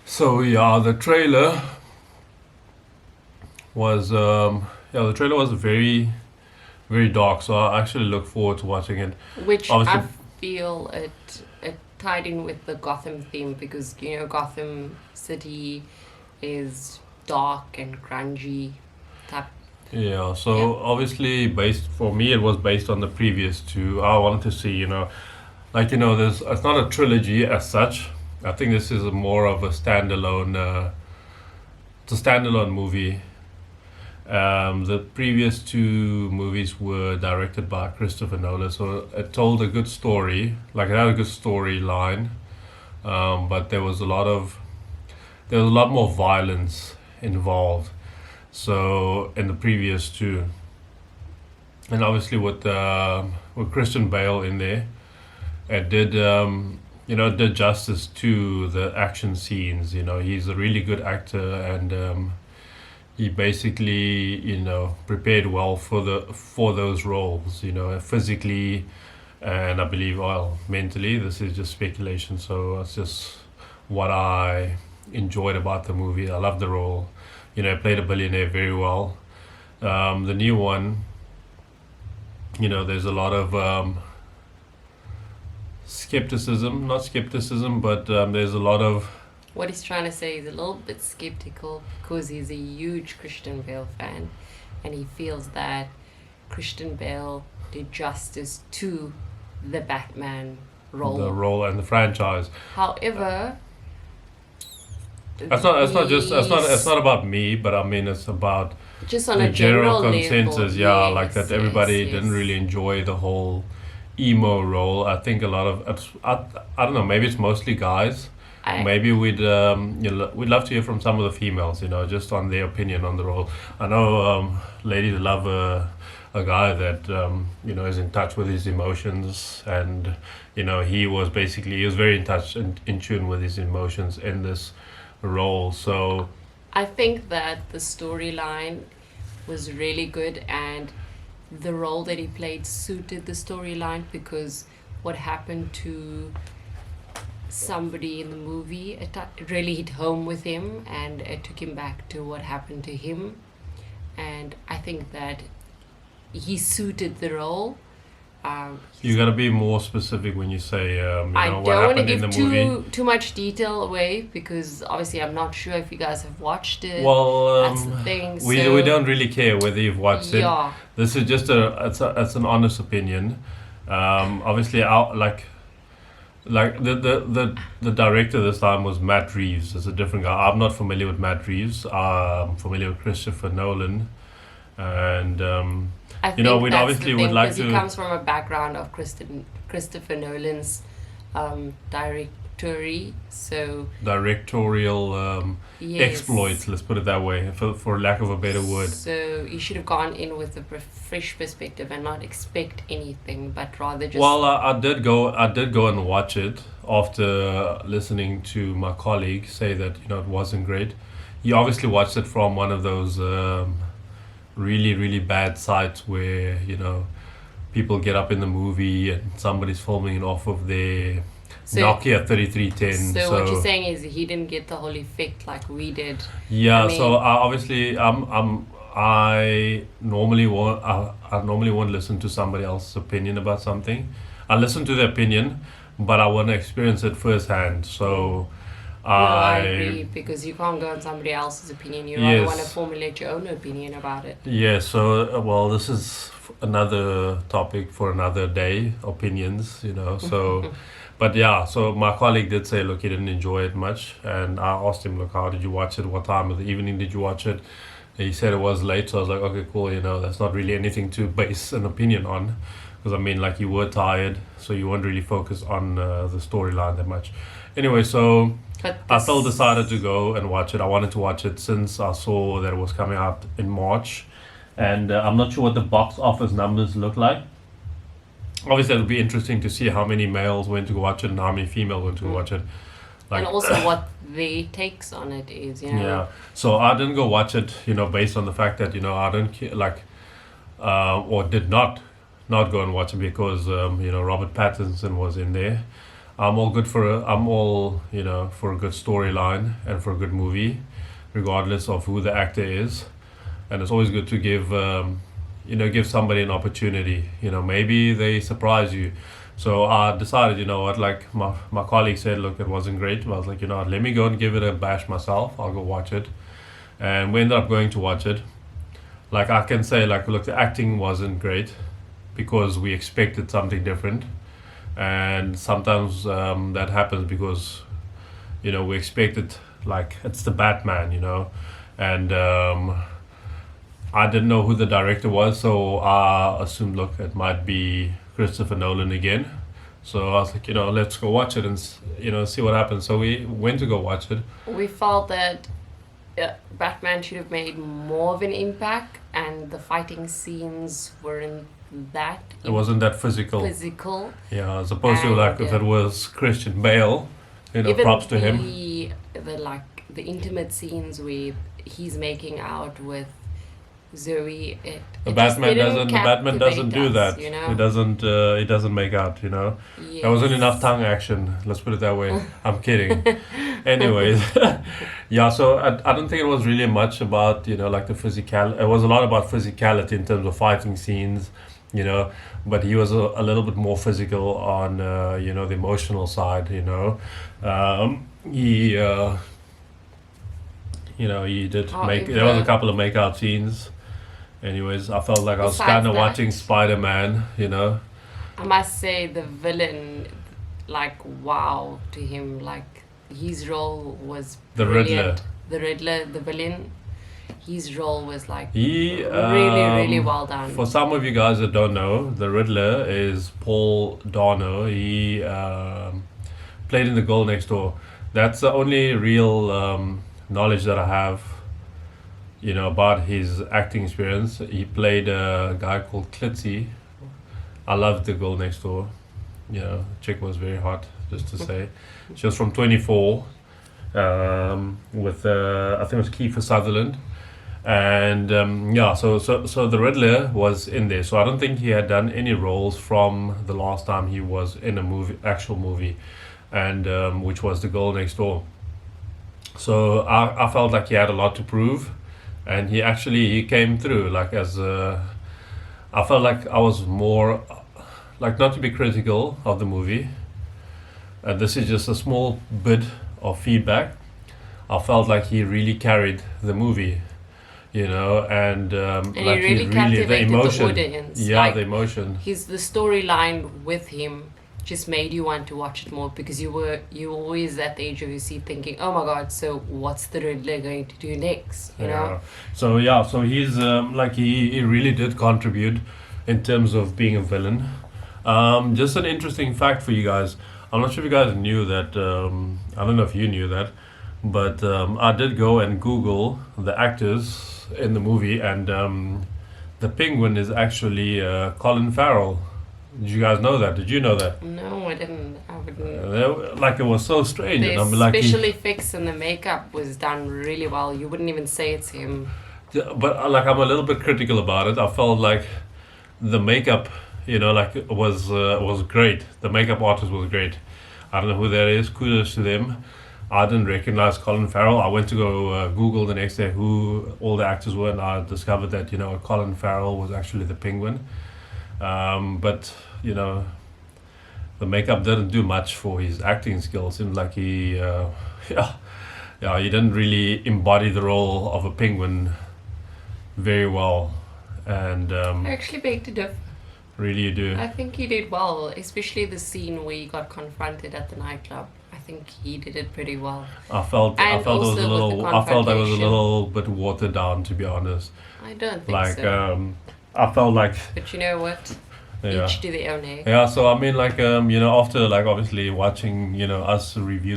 So yeah, the trailer was very dark. So I actually look forward to watching it. which I Obviously, feel it tied in with the Gotham theme because Gotham City is dark and grungy type. yeah. Yeah, So obviously, based for me, it was based on the previous two. I wanted to see, there's it's not a trilogy as such. I think this is more of a standalone. It's a standalone movie. The previous two movies were directed by Christopher Nolan, so it told a good story. Like it had a good storyline, but there was a lot more violence involved. So in the previous two, and obviously with Christian Bale in there, it did justice to the action scenes. He's a really good actor, and he basically prepared well for those roles. Physically, and I believe, well, mentally. This is just speculation, so it's just what I enjoyed about the movie. I love the role. He played a billionaire very well. The new one, there's a lot of skepticism, not skepticism, but there's a lot of what he's trying to say is a little bit skeptical because he's a huge Christian Bale fan, and he feels that Christian Bale did justice to the Batman the role. role and the franchise. However, It's not about me, but I mean it's about just on the a general general level, consensus. Yeah, like yes, that yes, everybody didn't yes. really enjoy the whole emo role. I think a lot of I don't know, maybe it's mostly guys. I Maybe we'd love to hear from some of the females, just on their opinion on the role. I know ladies love a guy that is in touch with his emotions, and he was very in touch and in tune with his emotions in this role. So I think that the storyline was really good and the role that he played suited the storyline because what happened to somebody in the movie it really hit home with him and it took him back to what happened to him, and I think that he suited the role. you got to be more specific when you say I what don't want to happened in give the movie. too much detail away because obviously I'm not sure if you guys have watched it. Well, That's the thing. we So don't really care whether you've watched it. yeah, This is just it's an honest opinion. Obviously, the director this time was Matt Reeves. It's a different guy. I'm not familiar with Matt Reeves. I'm familiar with Christopher Nolan, and I think we'd that's the obviously would thing like because he to comes from a background of Christopher Nolan's directory. So directorial yes, exploits. Let's put it that way, for lack of a better word. so you should have gone in with a fresh perspective and not expect anything, but rather just Well, I did go and watch it after listening to my colleague say that it wasn't great. He obviously watched it from one of those really bad sites where people get up in the movie and somebody's filming it off of their so. Nokia 3310. So what you're So saying is he didn't get the whole effect like we did. I yeah, so mean, I obviously I normally won't listen to somebody else's opinion about something. I listen to their opinion, but I want to experience it firsthand. So no, I I agree because you can't go on somebody else's opinion. You rather want to yes. formulate your own opinion about it. Yeah, so well, this is another topic for another day, opinions, So, but yeah, so my colleague did say, look, he didn't enjoy it much, and I asked him, look, how did you watch it? What time of the evening did you watch it? He said it was late, so I was like, okay, cool, that's not really anything to base an opinion on, because I mean, like you were tired, so you weren't really focused on the storyline that much. Anyway, so But I still decided to this, go and watch it. I wanted to watch it since I saw that it was coming out in March, and I'm not sure what the box office numbers look like. Obviously, it'll be interesting to see how many males went to go watch it and how many females went to go mm, watch it. and Like, also what their takes on it is. yeah. So I didn't go watch it, based on the fact that I don't like, or did not go and watch it because Robert Pattinson was in there. I'm all, for a good storyline and for a good movie, regardless of who the actor is. And it's always good to give somebody an opportunity. Maybe they surprise you. So I decided, what, like my colleague said, look, it wasn't great. I was like, what, let me go and give it a bash myself. I'll go watch it. And we ended up going to watch it. Like I can say, like, look, the acting wasn't great because we expected something different. And sometimes that happens because, we expected, like, it's the Batman, and I didn't know who the director was, so I assumed, look, it might be Christopher Nolan again. So I was like, let's go watch it and see what happens. So we went to go watch it. We felt that Batman should have made more of an impact, and the fighting scenes weren't that. It wasn't that physical. Physical. Yeah, as opposed to like if it was Christian Bale, Even props to him. The intimate scenes where he's making out with Zoe, The Batman doesn't do that. You know? He doesn't make out. Yes. There wasn't enough tongue action. Let's put it that way. I'm kidding. Anyways, yeah. So I don't think it was really much about like the physical. It was a lot about physicality in terms of fighting scenes. But he was a little bit more physical on the emotional side. He did there was a couple of makeout scenes. Anyways, I felt like I was kind of watching Spider-Man. I must say the villain, like, wow to him, like his role was The brilliant. Riddler. The Riddler, the villain, his role was like He really well done. For some of you guys that don't know, the Riddler is Paul Dano. He played in The Girl Next Door. That's the only real knowledge that I have, about his acting experience. He played a guy called Klitzy. I loved The Girl Next Door. Chick was very hot, just to say. She was from 24, with I think it was Kiefer Sutherland. And so the Riddler was in there. So I don't think he had done any roles from the last time he was in a actual movie, and which was The Girl Next Door. So I felt like he had a lot to prove, and he came through. Like I felt like I was more, like, not to be critical of the movie. This is just a small bit of feedback. I felt like he really carried the movie. And And like he really captivated the emotion. the audience. Yeah, Like, the emotion. the storyline with him just made you want to watch it more, because you were always at the edge of your seat thinking, oh my god, so what's the Riddler going to do next? You know? So he's he really did contribute in terms of being a villain. Just an interesting fact for you guys. I'm not sure if you guys knew that. I don't know if you knew that, but I did go and Google the actors in the movie, and the Penguin is actually Colin Farrell. Did you guys know that? Did you know that? No, I didn't. I wouldn't. Like, it was so strange. The And I'm like, special effects and the makeup was done really well. You wouldn't even say it's him. but like, I'm a little bit critical about it. I felt like the makeup, was great. The makeup artist was great. I don't know who that is. Kudos to them. I didn't recognize Colin Farrell. I went to go Google the next day who all the actors were, and I discovered that Colin Farrell was actually the Penguin. But the makeup didn't do much for his acting skills. Seemed like he, he didn't really embody the role of a penguin very well, and I actually beg to differ. really you do. I think he did well, especially the scene where he got confronted at the nightclub. I think he did it pretty well. I felt And it was a also with the little. I felt I was a confrontation. little bit watered down, to be honest. I don't think Like so. I felt like But you know what? yeah. Each to their own, eh? Yeah, so I mean, like, after, like, obviously watching, us review the